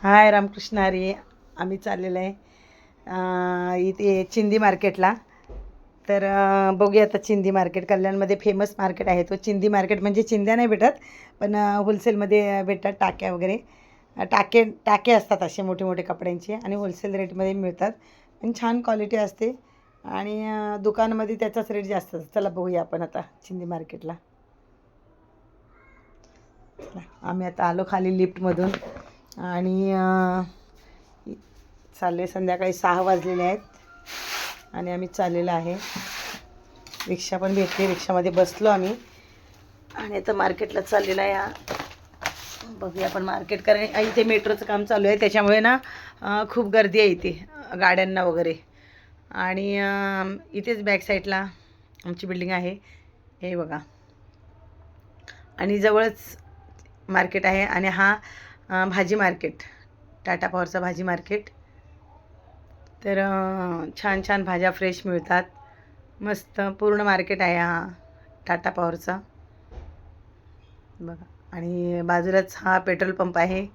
हाय रामकृष्ण हरी. आम्ही चाललेलो आहे इथे चिंदी मार्केटला. तर बघूया आता. चिंदी मार्केट कल्याणमध्ये फेमस मार्केट आहे तो. चिंदी मार्केट म्हणजे चिंध्या नाही भेटत, पण होलसेलमध्ये भेटतात टाक्या वगैरे. टाके टाके असतात असे मोठे मोठे कपड्यांचे आणि होलसेल रेटमध्ये मिळतात. पण छान क्वालिटी असते आणि दुकानामध्ये त्याचाच रेट जास्त असतो. चला बघूया आपण आता चिंदी मार्केटला. चला, आम्ही आता आलो खाली लिफ्टमधून आणि चालले. संध्याकाळी 6 वाजलेले आहेत आणि आम्ही चाललेलो आहे. रिक्षा पण भेटली, रिक्षामध्ये बसलो आम्ही आणि आता मार्केटला चाललेलं आहे. बघूया आपण मार्केट. कारण इथे मेट्रोचं काम चालू आहे, त्याच्यामुळे ना खूप गर्दी आहे इथे गाड्यांना वगैरे. आणि इथेच बॅक साईडला आमची बिल्डिंग आहे, हे बघा. आणि जवळच मार्केट आहे आणि हा भाजी मार्केट, टाटा पॉवरचा भाजी मार्केट. तर छान छान भाज्या फ्रेश मिळतात. मस्त पूर्ण मार्केट आहे हा टाटा पॉवरचा, बघा. आणि बाजूलाच हा पेट्रोल पंप आहे.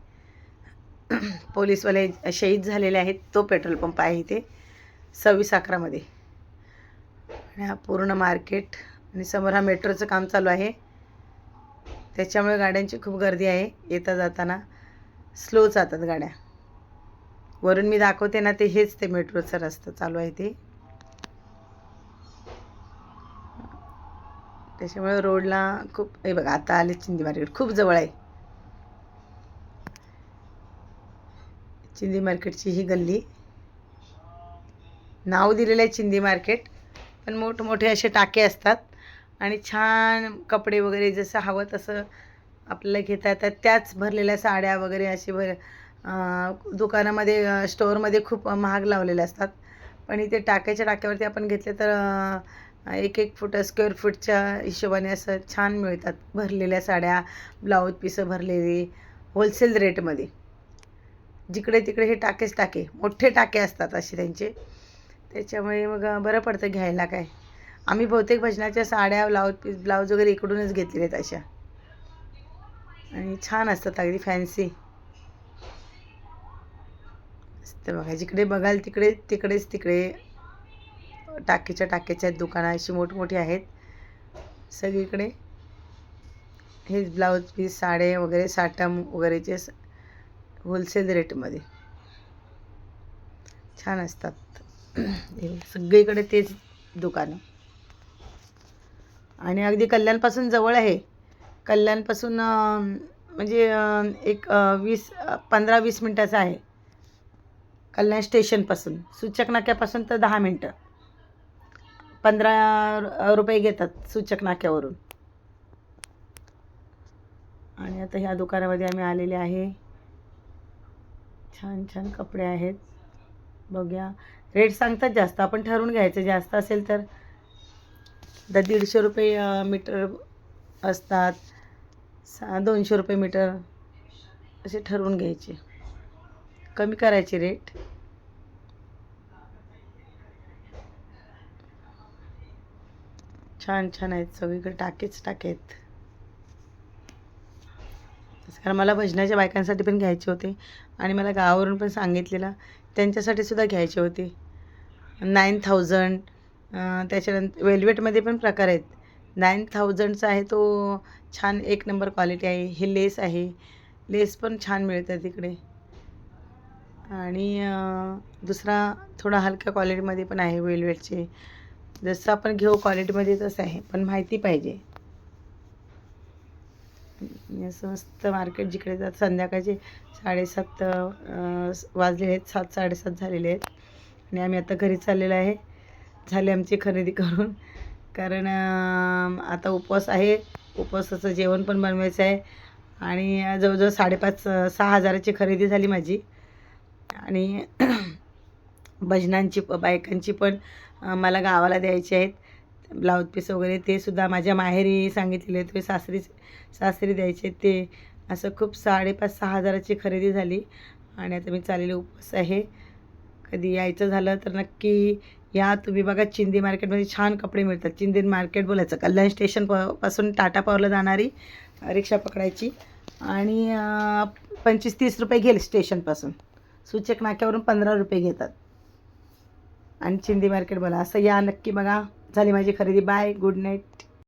पोलीसवाले शहीद झालेले आहेत, तो पेट्रोल पंप आहे इथे 2611मध्ये. आणि हा पूर्ण मार्केट आणि समोर हा मेट्रोचं काम चालू आहे, त्याच्यामुळे गाड्यांची खूप गर्दी आहे. येता जाताना स्लो जातात गाड्या. वरून मी दाखवते ना, ते हेच ते मेट्रोचा रस्ता चालू आहे ते. त्याच्यामुळे रोडला खूप, हे बघा आता आले चिंदी मार्केट, खूप जवळ आहे चिंदी मार्केटची ही गल्ली. नाव दिलेलं आहे चिंदी मार्केट, पण मोठमोठे असे टाके असतात आणि छान कपडे वगैरे जसं हवं तसं आपल्याला घेता येतात. त्याच भरलेल्या साड्या वगैरे असे दुकानामध्ये स्टोअरमध्ये खूप महाग लावलेले असतात. पण इथे टाक्याच्या टाक्यावरती आपण घेतले तर 1-1 फूट स्क्वेअर फूटच्या हिशोबाने असं छान मिळतात भरलेल्या साड्या, ब्लाऊज पिसं भरलेली होलसेल रेटमध्ये. जिकडे तिकडे हे टाकेच टाके, मोठे टाके असतात असे त्यांचे. त्याच्यामुळे मग बरं पडतं घ्यायला. काय आम्ही बहुतेक भजनाच्या साड्या, ब्लाऊज वगैरे इकडूनच घेतलेले आहेत अशा. आणि छान असतात, अगदी फॅन्सी असतं बघा. जिकडे बघाल तिकडे टाक्याच्या दुकानं अशी मोठमोठी आहेत सगळीकडे. हे ब्लाऊज पीस, साड्या वगैरे, साटम वगैरेचे होलसेल रेटमध्ये छान असतात. सगळीकडे तेच दुकानं. आणि अगदी कल्याणपासून जवळ आहे. कल्याणपासून म्हणजे एक 15-20 मिनटाचं आहे कल्याण स्टेशनपासून. सूचक नाक्यापासून तर 10 मिनटं. 15 रुपये घेतात सूचक नाक्यावरून. आणि आता ह्या दुकानामध्ये आम्ही आलेले आहे. छान छान कपडे आहेत, बघूया. रेट सांगतात जास्त, आपण ठरवून घ्यायचं. जास्त असेल तर 150 रुपये मीटर असतात, 200 रुपये मीटर असे ठरवून घ्यायचे, कमी करायचे रेट. छान छान आहेत सगळीकडे, टाकेच टाके आहेत. कारण मला भजनाच्या बायकांसाठी पण घ्यायचे होते आणि मला गावावरून पण सांगितलेलं त्यांच्यासाठी सुद्धा घ्यायचे होते. 9000. त्याच्यानंतर वेल्वेटमध्ये पण प्रकार आहेत. 9000चा आहे तो, छान 1 नंबर क्वालिटी आहे. हे लेस आहे, लेस पण छान मिळतं तिकडे. आणि दुसरा थोडा हलक्या क्वालिटीमध्ये पण आहे वेल्वेटचे. जसं आपण घेऊ क्वालिटीमध्ये तसं आहे, पण माहिती पाहिजे. असं मस्त मार्केट. जिकडे जात संध्याकाळचे 7:30 वाजलेले आहेत, 7-7:30 झालेले आहेत. आणि आम्ही आता घरी चाललेलो आहे. झाले आमची खरेदी करून. कारण आता उपवास आहे, उपवासाचं जेवण पण बनवायचं आहे. आणि जवळजवळ 5,500-6 हजाराची खरेदी झाली माझी. आणि भजनांची बायकांची पण मला गावाला द्यायची आहेत ब्लाऊज पीस वगैरे. ते सुद्धा माझ्या माहेरी सांगितलेले, ते सासरी द्यायचे ते. असं खूप 5,500-6 हजाराची खरेदी झाली. आणि आता मी चाललेले उपवास आहे. कधी यायचं झालं तर नक्की या तुम्ही. बघा, चिंदी मार्केटमध्ये छान कपडे मिळतात. चिंदी मार्केट बोलायचं, कल्याण स्टेशन पासून टाटा पॉवरला जाणारी रिक्षा पकडायची आणि 25-30 रुपये घेईल स्टेशनपासून. सूचक नाक्यावरून 15 रुपये घेतात. आणि चिंदी मार्केट बोला असं या नक्की बघा. झाली माझी खरेदी. Bye, good night.